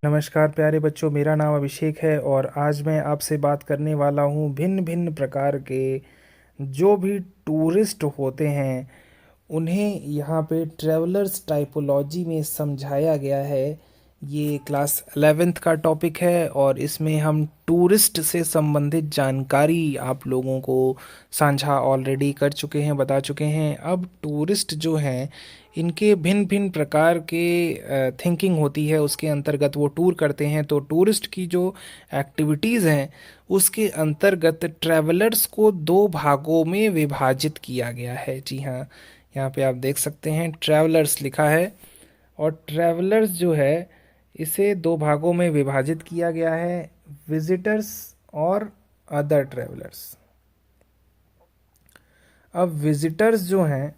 नमस्कार प्यारे बच्चों, मेरा नाम अभिषेक है और आज मैं आपसे बात करने वाला हूँ भिन्न भिन्न प्रकार के जो भी टूरिस्ट होते हैं उन्हें यहाँ पे ट्रैवलर्स टाइपोलॉजी में समझाया गया है। ये क्लास 11th का टॉपिक है और इसमें हम टूरिस्ट से संबंधित जानकारी आप लोगों को साझा ऑलरेडी कर चुके हैं, बता चुके हैं। अब टूरिस्ट जो हैं इनके भिन्न भिन्न प्रकार के थिंकिंग होती है, उसके अंतर्गत वो टूर करते हैं। तो टूरिस्ट की जो एक्टिविटीज़ हैं उसके अंतर्गत ट्रैवलर्स को दो भागों में विभाजित किया गया है। जी हाँ, यहाँ पे आप देख सकते हैं ट्रैवलर्स लिखा है और ट्रैवलर्स जो है इसे दो भागों में विभाजित किया गया है, विजिटर्स और अदर ट्रैवलर्स। अब विजिटर्स जो हैं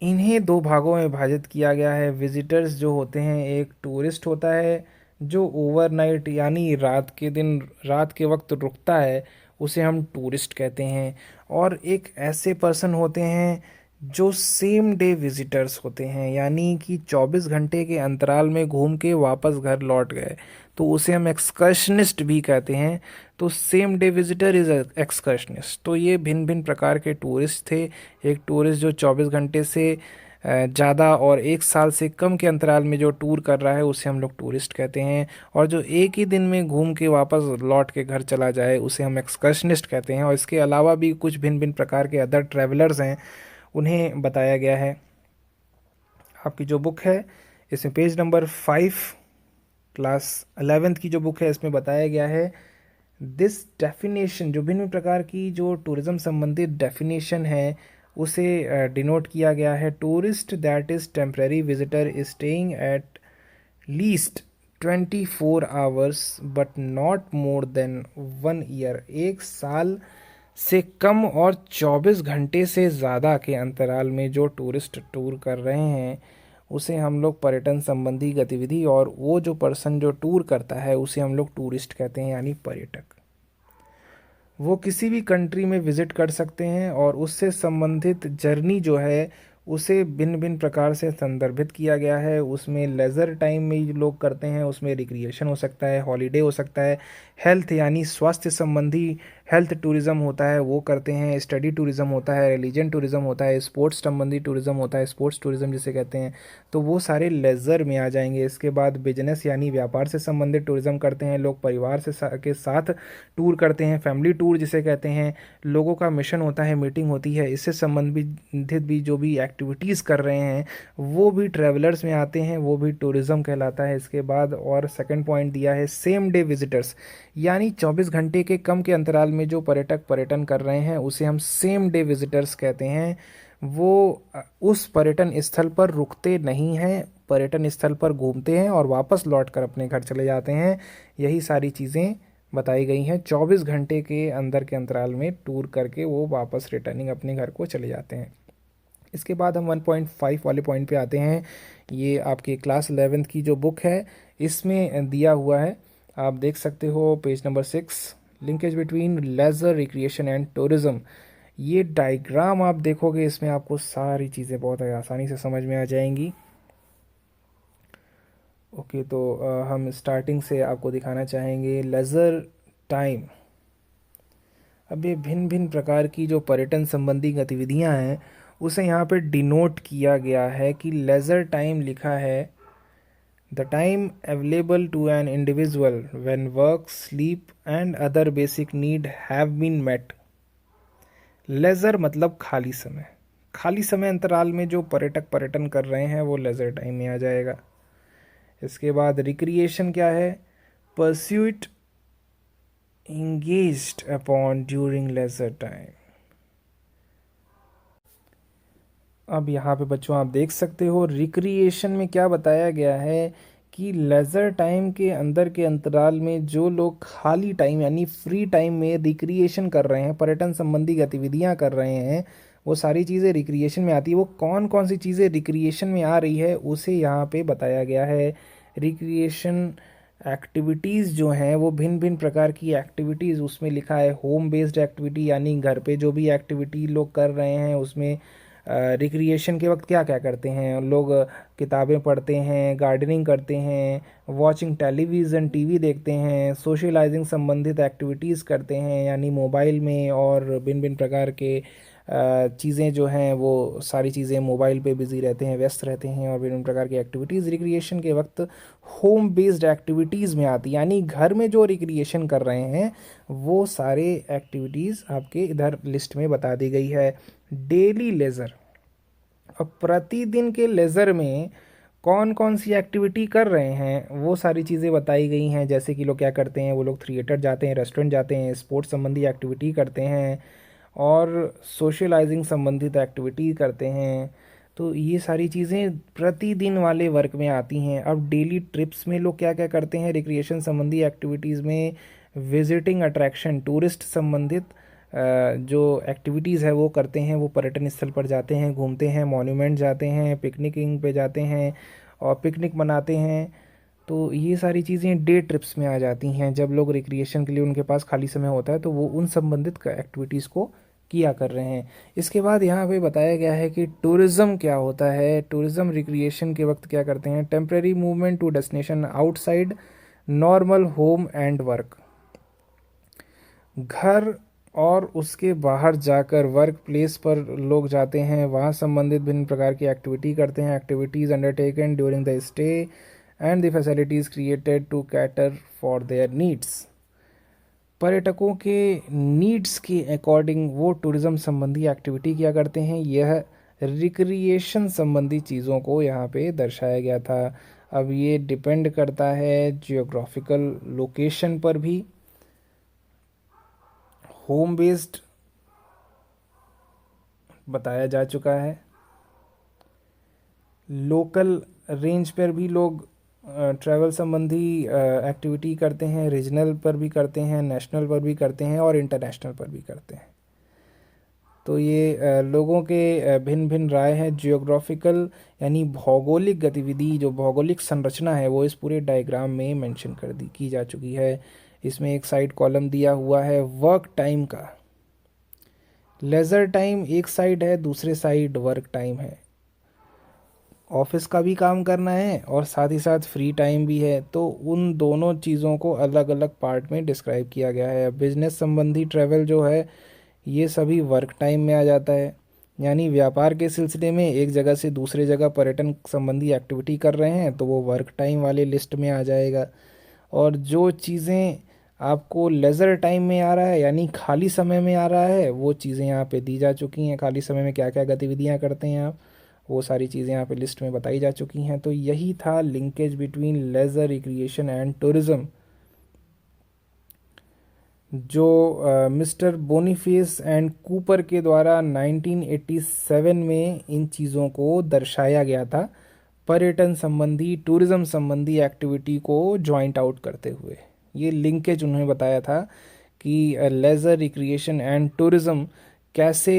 इन्हें दो भागों में विभाजित किया गया है। विजिटर्स जो होते हैं, एक टूरिस्ट होता है जो ओवरनाइट यानी रात के वक्त रुकता है, उसे हम टूरिस्ट कहते हैं। और एक ऐसे पर्सन होते हैं जो सेम डे विजिटर्स होते हैं, यानी कि 24 घंटे के अंतराल में घूम के वापस घर लौट गए, तो उसे हम एक्सकर्शनिस्ट भी कहते हैं। तो same day visitor is excursionist. तो ये भिन्न भिन्न प्रकार के टूरिस्ट थे। एक टूरिस्ट जो 24 घंटे से ज़्यादा और एक साल से कम के अंतराल में जो टूर कर रहा है उसे हम लोग टूरिस्ट कहते हैं। और जो एक ही दिन में घूम के वापस लौट के घर चला जाए उसे हम एक्सकर्शनिस्ट कहते हैं। और इसके अलावा भी कुछ भिन्न भिन्न प्रकार के अदर ट्रैवलर्स हैं, उन्हें बताया गया है। आपकी जो बुक है इसमें पेज नंबर 5, क्लास 11th की जो बुक है इसमें बताया गया है दिस डेफिनेशन। जो भिन्न प्रकार की जो टूरिज्म संबंधित डेफिनेशन है उसे डिनोट किया गया है। Tourist that is temporary visitor staying at least 24 hours but not more than 1 year. एक साल से कम और 24 घंटे से ज़्यादा के अंतराल में जो टूरिस्ट टूर कर रहे हैं उसे हम लोग पर्यटन संबंधी गतिविधि, और वो जो पर्सन जो टूर करता है उसे हम लोग टूरिस्ट कहते हैं, यानी पर्यटक। वो किसी भी कंट्री में विज़िट कर सकते हैं और उससे संबंधित जर्नी जो है उसे भिन्न भिन्न प्रकार से संदर्भित किया गया है। उसमें लेज़र टाइम में जो लोग करते हैं उसमें रिक्रिएशन हो सकता है, हॉलीडे हो सकता है, हेल्थ यानी स्वास्थ्य संबंधी हेल्थ टूरिज़्म होता है वो करते हैं, स्टडी टूरिज़्म होता है, रिलीजन टूरिज़्म होता है, स्पोर्ट्स संबंधी टूरिज़्म होता है, स्पोर्ट्स टूरिज़्म जिसे कहते हैं, तो वो सारे लेज़र में आ जाएंगे। इसके बाद बिजनेस यानी व्यापार से संबंधित टूरिज़्म करते हैं लोग, परिवार के साथ टूर करते हैं, फैमिली टूर जिसे कहते हैं, लोगों का मिशन होता है, मीटिंग होती है, इससे संबंधित भी जो भी एक्टिविटीज़ कर रहे हैं वो भी ट्रैवलर्स में आते हैं, वो भी टूरिज़्म कहलाता है। इसके बाद और सेकंड पॉइंट दिया है सेम डे विजिटर्स, यानी 24 घंटे के कम के अंतराल में जो पर्यटक पर्यटन कर रहे हैं उसे हम सेम डे विजिटर्स कहते हैं। वो उस पर्यटन स्थल पर रुकते नहीं हैं, पर्यटन स्थल पर घूमते हैं और वापस लौट कर अपने घर चले जाते हैं। यही सारी चीज़ें बताई गई हैं। 24 घंटे के अंदर के अंतराल में टूर करके वो वापस रिटर्निंग अपने घर को चले जाते हैं। इसके बाद हम 1.5 वाले पॉइंट पे आते हैं। ये आपकी क्लास 11th की जो बुक है इसमें दिया हुआ है, आप देख सकते हो page number 6, linkage between leisure recreation and tourism. ये डायग्राम आप देखोगे इसमें आपको सारी चीज़ें बहुत आसानी से समझ में आ जाएंगी। ओके, तो हम स्टार्टिंग से आपको दिखाना चाहेंगे लेजर टाइम। अब ये भिन्न भिन्न प्रकार की जो पर्यटन संबंधी गतिविधियां हैं उसे यहाँ पे डिनोट किया गया है कि लेजर टाइम लिखा है the time available to an individual when work, sleep and other basic need have been met. Leisure मतलब खाली समय, खाली समय अंतराल में जो पर्यटक पर्यटन कर रहे हैं वो लेजर टाइम में आ जाएगा। इसके बाद रिक्रिएशन क्या है, pursuit engaged upon during leisure time। अब यहाँ पे बच्चों आप देख सकते हो रिक्रिएशन में क्या बताया गया है कि लेज़र टाइम के अंदर के अंतराल में जो लोग खाली टाइम यानी फ्री टाइम में रिक्रिएशन कर रहे हैं, पर्यटन संबंधी गतिविधियाँ कर रहे हैं, वो सारी चीज़ें रिक्रिएशन में आती है। वो कौन कौन सी चीज़ें रिक्रिएशन में आ रही है उसे यहाँ पे बताया गया है। रिक्रिएशन एक्टिविटीज़ जो हैं वो भिन्न भिन्न प्रकार की एक्टिविटीज़ उसमें लिखा है। होम बेस्ड एक्टिविटी यानी घर पे जो भी एक्टिविटी लोग कर रहे हैं उसमें रिक्रिएशन के वक्त क्या क्या करते हैं लोग? किताबें पढ़ते हैं, गार्डनिंग करते हैं, वॉचिंग टेलीविज़न टीवी देखते हैं, सोशलाइजिंग संबंधित एक्टिविटीज़ करते हैं, यानी मोबाइल में और भिन्न भिन्न प्रकार के चीज़ें जो हैं वो सारी चीज़ें मोबाइल पे बिज़ी रहते हैं, व्यस्त रहते हैं, और भिन्न प्रकार की एक्टिविटीज़ रिक्रिएशन के वक्त होम बेस्ड एक्टिविटीज़ में आती, यानी घर में जो रिक्रिएशन कर रहे हैं वो सारे एक्टिविटीज़ आपके इधर लिस्ट में बता दी गई है। डेली लेज़र, अब प्रतिदिन के लेज़र में कौन कौन सी एक्टिविटी कर रहे हैं वो सारी चीज़ें बताई गई हैं। जैसे कि लोग क्या करते हैं, वो लोग थिएटर जाते हैं, रेस्टोरेंट जाते हैं, स्पोर्ट्स संबंधी एक्टिविटी करते हैं, और सोशलाइजिंग संबंधित एक्टिविटी करते हैं। तो ये सारी चीज़ें प्रतिदिन वाले वर्क में आती हैं। अब डेली ट्रिप्स में लोग क्या क्या करते हैं रिक्रिएशन संबंधी एक्टिविटीज़ में? विजिटिंग अट्रैक्शन, टूरिस्ट संबंधित जो एक्टिविटीज़ है वो करते हैं। वो पर्यटन स्थल पर जाते हैं, घूमते हैं, मॉन्यूमेंट जाते हैं, पिकनिकिंग पे जाते हैं और पिकनिक मनाते हैं। तो ये सारी चीज़ें डे ट्रिप्स में आ जाती हैं। जब लोग रिक्रिएशन के लिए उनके पास खाली समय होता है तो वो उन संबंधित एक्टिविटीज़ को किया कर रहे हैं। इसके बाद यहाँ पे बताया गया है कि टूरिज़्म क्या होता है। टूरिज़्म रिक्रिएशन के वक्त क्या करते हैं? Temporary movement to destination outside normal home and work, घर और उसके बाहर जाकर वर्क प्लेस पर लोग जाते हैं, वहाँ संबंधित भिन्न प्रकार की एक्टिविटी करते हैं। Activities undertaken during the stay and the facilities created to cater for their needs, पर्यटकों के नीड्स के अकॉर्डिंग वो टूरिज़्म संबंधी एक्टिविटी क्या करते हैं। यह रिक्रिएशन संबंधी चीज़ों को यहाँ पे दर्शाया गया था। अब ये डिपेंड करता है जियोग्राफिकल लोकेशन पर भी। होम बेस्ड बताया जा चुका है, लोकल रेंज पर भी लोग ट्रैवल संबंधी एक्टिविटी करते हैं, रीजनल पर भी करते हैं, नेशनल पर भी करते हैं और इंटरनेशनल पर भी करते हैं। तो ये लोगों के भिन्न भिन्न राय है। जियोग्राफिकल यानी भौगोलिक गतिविधि, जो भौगोलिक संरचना है वो इस पूरे डायग्राम में मेंशन कर दी की जा चुकी है। इसमें एक साइड कॉलम दिया हुआ है वर्क टाइम का, लेज़र टाइम एक साइड है, दूसरे साइड वर्क टाइम है। ऑफिस का भी काम करना है और साथ ही साथ फ्री टाइम भी है, तो उन दोनों चीज़ों को अलग अलग पार्ट में डिस्क्राइब किया गया है। बिजनेस संबंधी ट्रैवल जो है ये सभी वर्क टाइम में आ जाता है, यानी व्यापार के सिलसिले में एक जगह से दूसरे जगह पर्यटन संबंधी एक्टिविटी कर रहे हैं तो वो वर्क टाइम वाले लिस्ट में आ जाएगा। और जो चीज़ें आपको लेज़र टाइम में आ रहा है यानी खाली समय में आ रहा है वो चीज़ें यहाँ पे दी जा चुकी हैं। खाली समय में क्या क्या गतिविधियाँ करते हैं आप, वो सारी चीज़ें यहाँ पे लिस्ट में बताई जा चुकी हैं। तो यही था linkage between laser recreation and tourism, जो मिस्टर बोनीफेस एंड कूपर के द्वारा 1987 में इन चीज़ों को दर्शाया गया था, पर्यटन संबंधी टूरिज़्म संबंधी एक्टिविटी को जॉइंट आउट करते हुए। ये लिंकेज उन्होंने बताया था कि लेज़र रिक्रिएशन एंड टूरिज़्म कैसे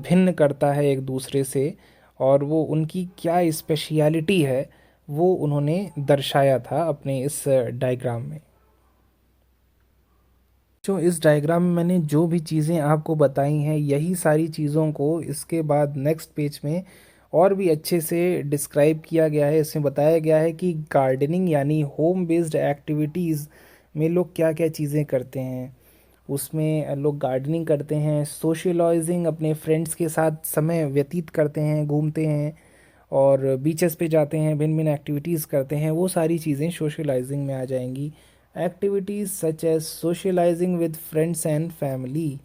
भिन्न करता है एक दूसरे से, और वो उनकी क्या स्पेशलिटी है वो उन्होंने दर्शाया था अपने इस डायग्राम में। जो इस डायग्राम में मैंने जो भी चीज़ें आपको बताई हैं यही सारी चीज़ों को इसके बाद नेक्स्ट पेज में और भी अच्छे से डिस्क्राइब किया गया है। इसमें बताया गया है कि गार्डनिंग यानी होम बेस्ड एक्टिविटीज़ में लोग क्या क्या चीज़ें करते हैं। उसमें लोग गार्डनिंग करते हैं, सोशलाइजिंग अपने फ्रेंड्स के साथ समय व्यतीत करते हैं, घूमते हैं और बीचेस पे जाते हैं, भिन्न भिन्न एक्टिविटीज़ करते हैं, वो सारी चीज़ें सोशलाइजिंग में आ जाएंगी। Activities such as socialising with friends and family,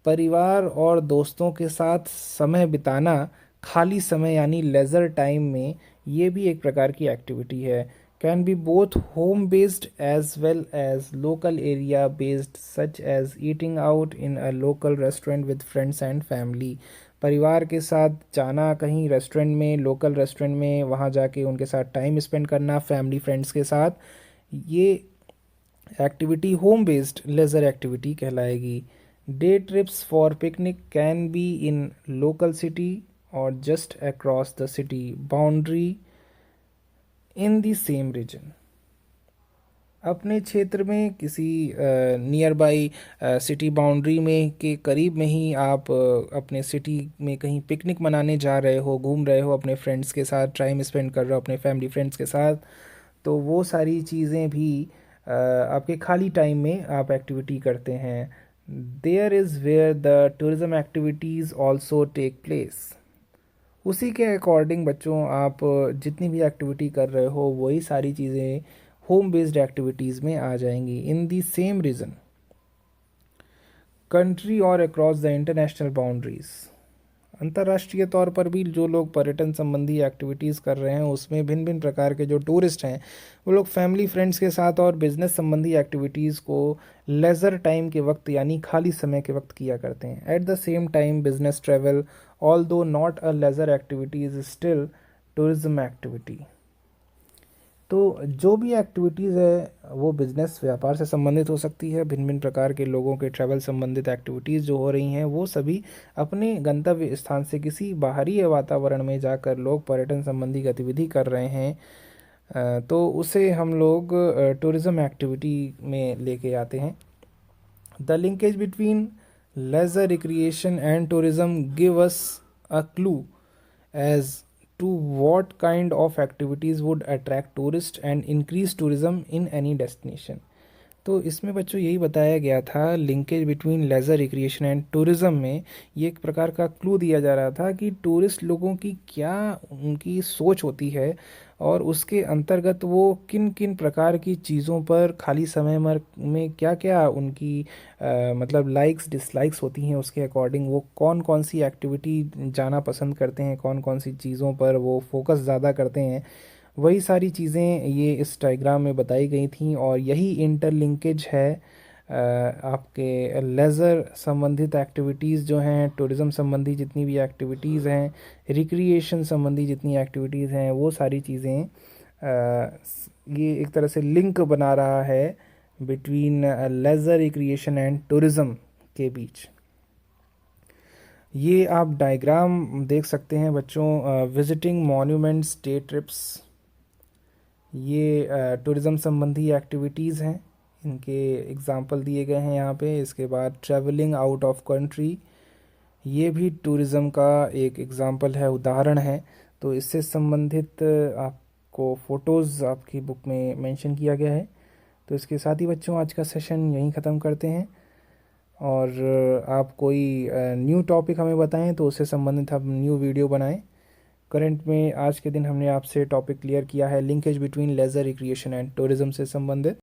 परिवार और दोस्तों के साथ समय बिताना खाली समय यानी लेज़र टाइम में, ये भी एक प्रकार की एक्टिविटी है। Can be both home based as well as local area based such as eating out in a local restaurant with friends and family, परिवार के साथ जाना कहीं रेस्टोरेंट में, लोकल रेस्टोरेंट में, वहाँ जाके उनके साथ टाइम स्पेंड करना फैमिली फ्रेंड्स के साथ, ये activity home based leisure activity कहलाएगी। Day trips for picnic can be in local city और just across the city boundary in the same region. अपने क्षेत्र में किसी नियर बाई सिटी बाउंड्री में के करीब में ही आप अपने सिटी में कहीं पिकनिक मनाने जा रहे हो, घूम रहे हो, अपने फ्रेंड्स के साथ टाइम स्पेंड कर रहे हो, अपने फैमिली फ्रेंड्स के साथ, तो वो सारी चीज़ें भी आपके खाली टाइम में आप एक्टिविटी करते हैं। There is where the tourism activities also take place. उसी के अकॉर्डिंग बच्चों आप जितनी भी एक्टिविटी कर रहे हो वही सारी चीज़ें होम बेस्ड एक्टिविटीज़ में आ जाएंगी। इन दी सेम रीज़न कंट्री और अक्रॉस द इंटरनेशनल बाउंड्रीज, अंतर्राष्ट्रीय तौर पर भी जो लोग पर्यटन संबंधी एक्टिविटीज़ कर रहे हैं उसमें भिन्न भिन्न प्रकार के जो टूरिस्ट हैं वो लोग फैमिली फ्रेंड्स के साथ और बिजनेस संबंधी एक्टिविटीज़ को लेज़र टाइम के वक्त यानी खाली समय के वक्त किया करते हैं। At the same time business travel although not a leisure activity is still tourism activity. तो जो भी एक्टिविटीज़ है वो बिज़नेस व्यापार से संबंधित हो सकती है। भिन्न भिन्न प्रकार के लोगों के ट्रैवल संबंधित एक्टिविटीज़ जो हो रही हैं वो सभी अपने गंतव्य स्थान से किसी बाहरी वातावरण में जाकर लोग पर्यटन संबंधी गतिविधि कर रहे हैं, तो उसे हम लोग टूरिज़्म एक्टिविटी में लेके आते हैं। The linkage between leisure recreation and tourism give us a clue as to what kind of activities would attract tourists and increase tourism in any destination। तो इसमें बच्चों यही बताया गया था linkage between laser recreation and tourism में ये एक प्रकार का क्लू दिया जा रहा था कि टूरिस्ट लोगों की क्या उनकी सोच होती है और उसके अंतर्गत वो किन किन प्रकार की चीज़ों पर खाली समय में क्या क्या उनकी मतलब लाइक्स डिसलाइक्स होती हैं, उसके अकॉर्डिंग वो कौन कौन सी एक्टिविटी जाना पसंद करते हैं, कौन कौन सी चीज़ों पर वो फोकस ज़्यादा करते हैं। वही सारी चीज़ें ये इस डायग्राम में बताई गई थी और यही इंटरलिंकेज है आपके लेज़र संबंधित एक्टिविटीज़ जो हैं, टूरिज़्म संबंधी जितनी भी एक्टिविटीज़ हैं, रिक्रिएशन संबंधी जितनी एक्टिविटीज़ हैं, वो सारी चीज़ें ये एक तरह से लिंक बना रहा है between laser recreation and tourism के बीच। ये आप डायग्राम देख सकते हैं बच्चों, विजिटिंग मॉन्यूमेंट्स डे ट्रिप्स, ये टूरिज़्म संबंधी एक्टिविटीज़ हैं, इनके एग्ज़ाम्पल दिए गए हैं यहाँ पे। इसके बाद ट्रैवलिंग आउट ऑफ कंट्री, ये भी टूरिज़्म का एक एग्ज़ाम्पल है, उदाहरण है। तो इससे संबंधित आपको फ़ोटोज़ आपकी बुक में मेंशन किया गया है। तो इसके साथ ही बच्चों आज का सेशन यहीं ख़त्म करते हैं और आप कोई न्यू टॉपिक हमें बताएं तो उससे संबंधित हम न्यू वीडियो बनाएं। करंट में आज के दिन हमने आपसे टॉपिक क्लियर किया है linkage between laser recreation and tourism से संबंधित।